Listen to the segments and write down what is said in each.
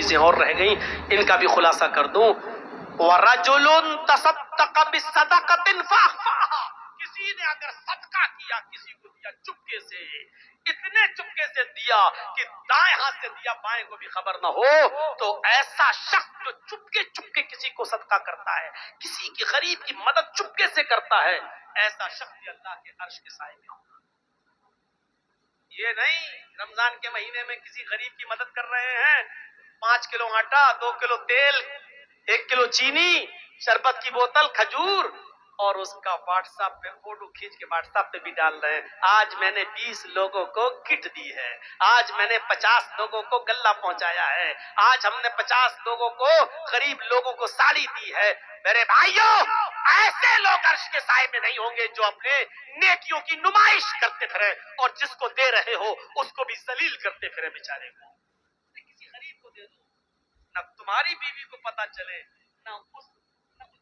چیزیں اور رہ گئیں، ان کا بھی خلاصہ کر دوں۔ وَرَجُلٌ تَصَدَّقَ بِصَدَقَةٍ فَأَخْفَاهَا، کسی نے اگر صدقہ کیا، کسی کو دیا چپکے سے، اتنے چپکے سے دیا کہ دائیں ہاتھ سے دیا بائیں کو بھی خبر نہ ہو، تو ایسا شخص جو چپکے چپکے کسی کو صدقہ کرتا ہے، کسی کی غریب کی مدد چپکے سے کرتا ہے، ایسا شخص بھی اللہ کے عرش کے سائے میں ہوگا۔ یہ نہیں رمضان کے مہینے میں کسی غریب کی مدد کر رہے ہیں، 5 کلو آٹا، 2 کلو تیل، 1 کلو چینی، شربت کی بوتل، کھجور، اور اس کا واٹس ایپ پہ فوٹو کھینچ کے واٹس ایپ پہ بھی ڈال رہے ہیں، آج میں نے 20 لوگوں کو کٹ دی ہے، آج میں نے 50 لوگوں کو غلہ پہنچایا ہے، آج ہم نے 50 لوگوں کو، غریب لوگوں کو ساڑی دی ہے۔ میرے بھائیوں، ایسے لوگ عرش کے سائے میں نہیں ہوں گے جو اپنے نیکیوں کی نمائش کرتے پھرے اور جس کو دے رہے ہو اس کو بھی ذلیل کرتے پھرے بیچارے کو۔ کسی غریب کو دے دو، نہ تمہاری بیوی کو پتا چلے، نہ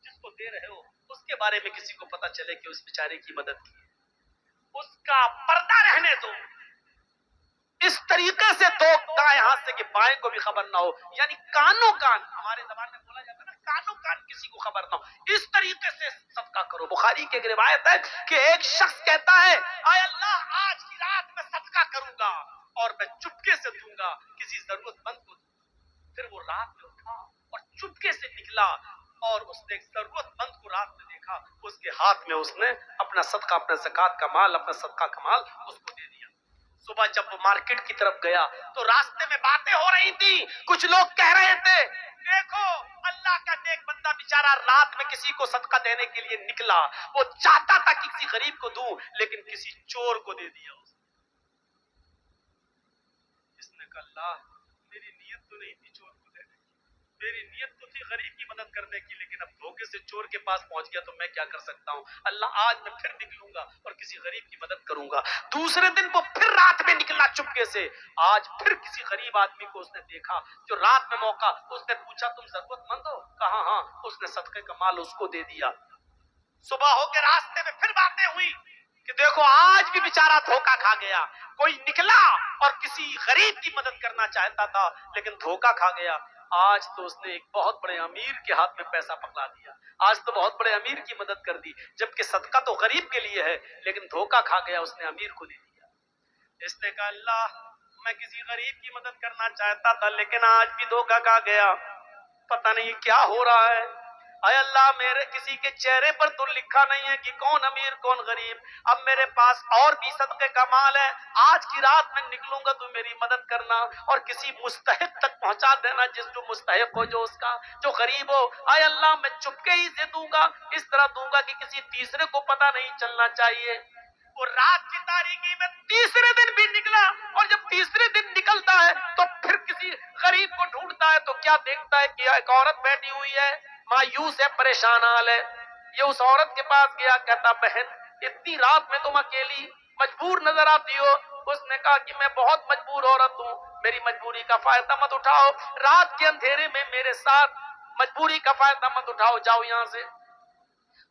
جس کو دے رہے ہو اس کے بارے میں کسی کو پتا چلے کہ اس بیچارے کی مدد کی ہے، اس کا پردہ رہنے دو۔ اس طریقے سے دو دائیں ہاتھ سے کہ بائیں کو بھی خبر نہ ہو، یعنی کانوں کان، ہمارے زبان میں بولا جاتا ہے نا، کانوں کان کسی کو خبر نہ ہو، اس طریقے سے صدقہ کرو۔ بخاری کی ایک روایت ہے کہ ایک شخص کہتا ہے، اے اللہ آج کی رات میں صدقہ کروں گا اور میں چپکے سے دوں گا، کسی ضرورت مند کو دوں گا۔ پھر وہ رات میں اٹھا اور چپکے سے نکلا اور اس نے ایک ضرورت مند کو رات میں دیکھا، اس کے ہاتھ میں اس نے اپنا صدقہ، اپنا زکوٰۃ کا مال، اپنا صدقہ کا مال اس کو دے دیا۔ صبح جب وہ مارکیٹ کی طرف گیا تو راستے میں باتیں ہو رہی تھی، کچھ لوگ کہہ رہے تھے، دیکھو اللہ کا نیک بندہ بیچارہ رات میں کسی کو صدقہ دینے کے لیے نکلا، وہ چاہتا تھا کہ کسی غریب کو دوں لیکن کسی چور کو دے دیا۔ اس نے کہا اللہ میری نیت تو نہیں تھی چور کو دینے کی، میری نیت تو تھی غریب کی مدد کرنے کی، لیکن اب دھوکے سے چور کے پاس پہنچ گیا تو میں کیا کر سکتا ہوں، اللہ آج میں پھر نکلوں گا اور کسی غریب کی مدد کروں گا۔ دوسرے دن وہ پھر رات میں نکلا چپکے سے، آج پھر کسی غریب آدمی کو اس نے دیکھا جو رات میں موقع، اس نے پوچھا تم ضرورت مند ہو؟ کہا ہاں، اس نے صدقے کا مال اس کو دے دیا۔ صبح ہو کے راستے میں پھر باتیں ہوئی کہ دیکھو آج بھی بیچارہ دھوکا کھا گیا، کوئی نکلا اور کسی غریب کی مدد کرنا چاہتا تھا لیکن دھوکا کھا گیا، آج تو اس نے ایک بہت بڑے امیر کے ہاتھ میں پیسہ پکڑا دیا، آج تو بہت بڑے امیر کی مدد کر دی، جبکہ صدقہ تو غریب کے لیے ہے لیکن دھوکا کھا گیا، اس نے امیر کو دے دیا۔ اس نے کہا اللہ میں کسی غریب کی مدد کرنا چاہتا تھا لیکن آج بھی دھوکا کھا گیا، پتہ نہیں کیا ہو رہا ہے۔ اے اللہ میرے کسی کے چہرے پر تو لکھا نہیں ہے کہ کون امیر کون غریب، اب میرے پاس اور بھی صدقے کا مال ہے، آج کی رات میں نکلوں گا تو میری مدد کرنا اور کسی مستحق تک پہنچا دینا، جس جو مستحق ہو، جو اس کا جو غریب ہو۔ اے اللہ میں چپکے ہی سے دوں گا، اس طرح دوں گا کہ کسی تیسرے کو پتہ نہیں چلنا چاہیے۔ وہ رات کی تاریکی میں تیسرے دن بھی نکلا اور جب تیسرے دن نکلتا ہے تو پھر کسی غریب کو ڈھونڈتا ہے تو کیا دیکھتا ہے کہ ایک عورت بیٹھی ہوئی ہے، مایوس ہے، پریشان حال ہے۔ یہ اس عورت کے پاس گیا، کہتا بہن اتنی رات میں تم اکیلی مجبور نظر آتی ہو۔ اس نے کہا کہ میں بہت مجبور عورت ہوں، میری مجبوری کا فائدہ مت اٹھاؤ، رات کے اندھیرے میں میرے ساتھ مجبوری کا فائدہ مت اٹھاؤ، جاؤ یہاں سے۔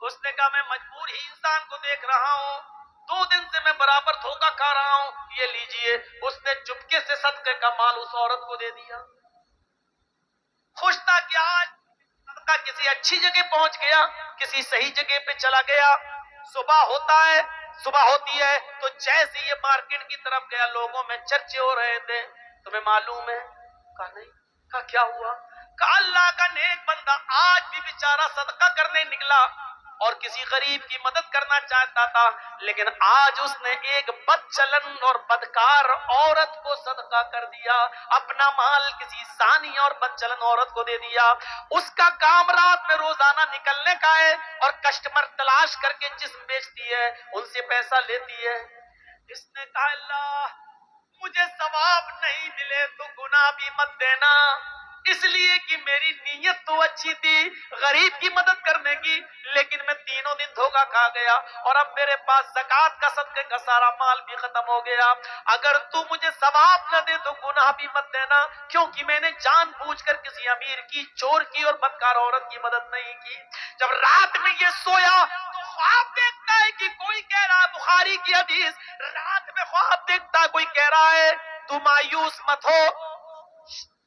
اس نے کہا میں مجبور ہی انسان کو دیکھ رہا ہوں، 2 دن سے میں برابر دھوکا کھا رہا ہوں، یہ لیجئے۔ اس نے چپکے سے صدقے کا مال اس عورت کو دے دیا، خوش تھا کہ آج صدقہ کسی اچھی جگہ پہنچ گیا، کسی صحیح جگہ پہ چلا گیا۔ صبح ہوتا ہے، صبح ہوتی ہے تو جیسے یہ مارکیٹ کی طرف گیا لوگوں میں چرچے ہو رہے تھے، تمہیں معلوم ہے؟ کہا نہیں۔ کہا کیا ہوا؟ کہا اللہ کا نیک بندہ آج بھی بیچارہ صدقہ کرنے نکلا اور کسی غریب کی مدد کرنا چاہتا تھا لیکن آج اس نے ایک بد چلن اور بدکار عورت کو صدقہ کر دیا، اپنا مال کسی ثانی اور بد چلن عورت کو دے دیا۔ اس کا کام رات میں روزانہ نکلنے کا ہے اور کسٹمر تلاش کر کے جسم بیچتی ہے، ان سے پیسہ لیتی ہے۔ اس نے کہا اللہ مجھے ثواب نہیں ملے تو گناہ بھی مت دینا، اس لیے کہ میری نیت تو اچھی تھی غریب کی مدد کرنے کی، لیکن میں 3 دن دھوکا کھا گیا اور اب میرے پاس زکوٰۃ کا صدقے کا سارا مال بھی ختم ہو گیا۔ اگر تو مجھے ثواب نہ دے تو گناہ بھی مت دینا، کیونکہ میں نے جان بوجھ کر کسی امیر کی، چور کی اور بدکار عورت کی مدد نہیں کی۔ جب رات میں یہ سویا تو خواب دیکھتا ہے کہ کوئی کہہ رہا ہے، بخاری کی حدیث، رات میں خواب دیکھتا ہے کوئی کہہ رہا ہے تو مایوس مت ہو،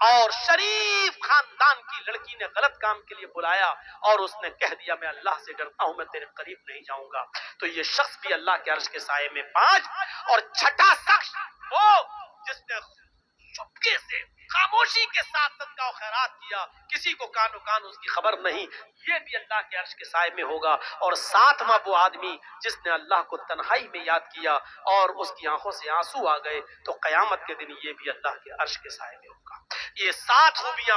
اور شریف خاندان کی لڑکی نے غلط کام کے لیے بلایا اور اس نے کہہ دیا میں اللہ سے ڈرتا ہوں، میں تیرے قریب نہیں جاؤں گا، تو یہ شخص بھی اللہ کے عرش کے سائے میں 5۔ اور چھٹا شخص وہ جس نے چپکے سے خاموشی کے ساتھ صدقہ و خیرات کیا، کسی کو کان و کان اس کی خبر نہیں، یہ بھی اللہ کے عرش کے سائے میں ہوگا۔ اور 7واں وہ آدمی جس نے اللہ کو تنہائی میں یاد کیا اور اس کی آنکھوں سے آنسو آ گئے، تو قیامت کے دن یہ بھی اللہ کے عرش کے سائے میں ہوگا۔ یہ 7 خوبیاں